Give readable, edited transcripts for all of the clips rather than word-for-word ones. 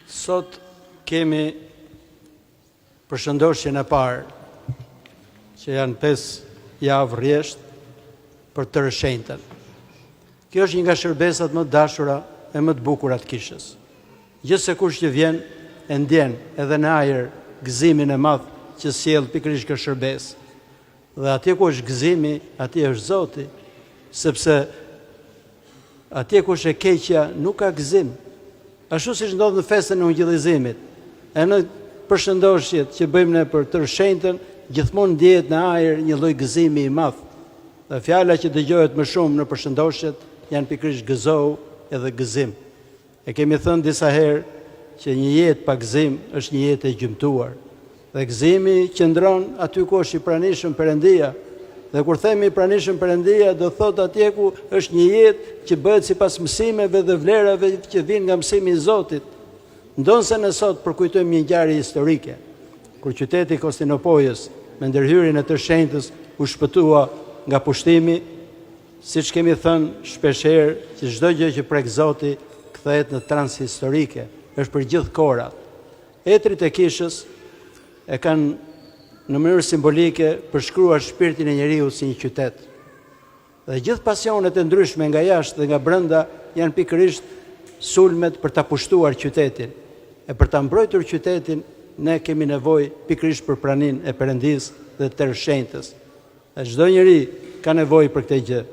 Sot kemi përshëndosjen e parë, që janë 5 javë rresht për të rëshënjtën. Kjo është një nga shërbesat më të dashura e më të bukura të kishës. Gjithse kush që vjen e ndjen edhe në ajër gëzimin e madh që sjell pikërisht kjo shërbesë. Dhe atje ku është gëzimi, atje është Zoti, sepse atje ku është e keqja nuk ka gëzim. Ashtu siç ndodh në festën e ungjillizimit, e në përshëndosjet që bëjmë ne për të rëshënjtën, gjithmonë ndjehet në ajër një lloj gëzimi i madh. Dhe fjala që dëgohet më shumë në përshëndosjet janë pikërisht gëzou edhe gëzim. E kemi thënë disa herë që një jetë pa gëzim është një jetë e gjymtuar. Dhe gëzimi qëndron aty ku është i pranishëm Perëndia. Dhe kur themi i pranishëm Perëndia, do thot atje ku është një jetë që bëhet sipas mësimeve dhe vlerave që vijnë nga mësimi i Zotit. Ndonse ne sot përkujtojmë një ngjarje historike, kur qyteti Konstantinopojës me ndërhyrjen e të shenjtës u shpëtua nga pushtimi, siç kemi thënë shpeshherë që çdo gjë që prek Zoti kthehet në trans historike, është për gjithë kohrat. Etrit e kishës e kanë në mënyrë simbolike përshkruar shpirtin e njeriu si një qytet. Dhe gjithë pasionet e ndryshme nga jashtë dhe nga brenda janë pikërisht sulmet për ta pushtuar qytetin. E për ta mbrojtur qytetin, ne kemi nevojë pikërisht për praninë e Perëndisë dhe të rëshënjtës. Dhe çdo njeri ka nevojë për këtë gjë.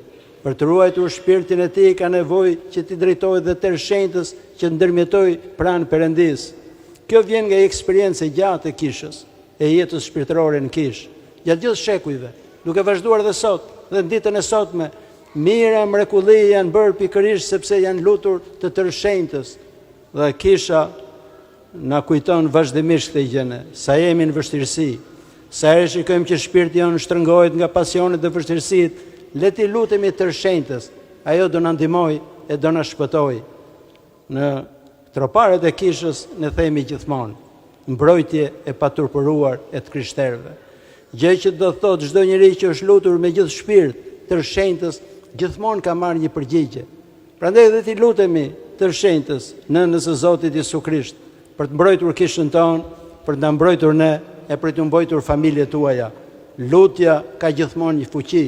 Për të ruajtur shpirtin e tij ka nevojë që t'i drejtohet dhe të rëshënjtës që ndërmjetoj pranë Perëndisë. Kjo vjen nga eksperiencë e gjatë e kishës, e jetës shpirtërore në kishë, gjatë gjithë shekujve, duke vazhduar dhe sot, dhe në ditën e sotme, mira mrekulli janë bërë pikërisht sepse janë lutur të rëshënjtës. Dhe kisha na kujton vazhdimisht këtë gjë, sa jemi në vështirësi, sa herë shikojmë që shpirti jonë shtrëngohet nga pasionet dhe vështirësitë, le t'i lutemi të rëshënjtës, ajo do na ndihmojë e do na shpëtojë. Në troparet e kishës ne themi gjithmonë, mbrojtje e paturpëruar e të krishterëve. Gjë që do thotë çdo njeri që është lutur me gjithë shpirt të rëshënjtës, gjithmonë ka marrë një përgjigje. Prandaj dhe t'i lutemi të rëshënjtës, nënës së Zotit Jesu Krisht, për të mbrojtur kishën tonë, për të na mbrojtur ne e për të mbrojtur familjet tuaja. Lutja ka gjithmonë një fuqi.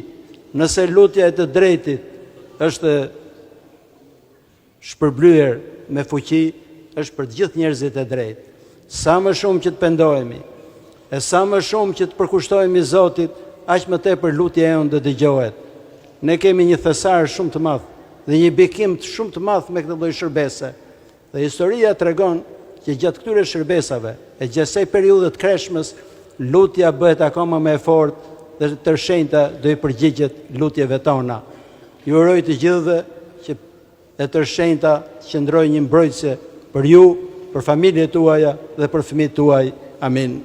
Nëse lutja e të drejtit është shpërblyer me fuqi, është për të gjithë njerëzit e drejtë. Sa më shumë që të pendohemi, e sa më shumë që të përkushtohemi Zotit, aq më tepër lutja jonë do dëgjohet. Ne kemi një thesar shumë të madh dhe një bekim shumë të madh me këtë lloj shërbese. Dhe historia tregon që gjatë këtyre shërbesave, e gjatë kësaj periudhe të kreshmës, lutja bëhet akoma më e fortë dhe të rëshënjta do i përgjigjet lutjeve tona. Ju uroj të gjithëve që e të rëshënjta qëndrojë një mbrojtëse për ju, për familjet tuaja dhe për fëmijët tuaj. Amin.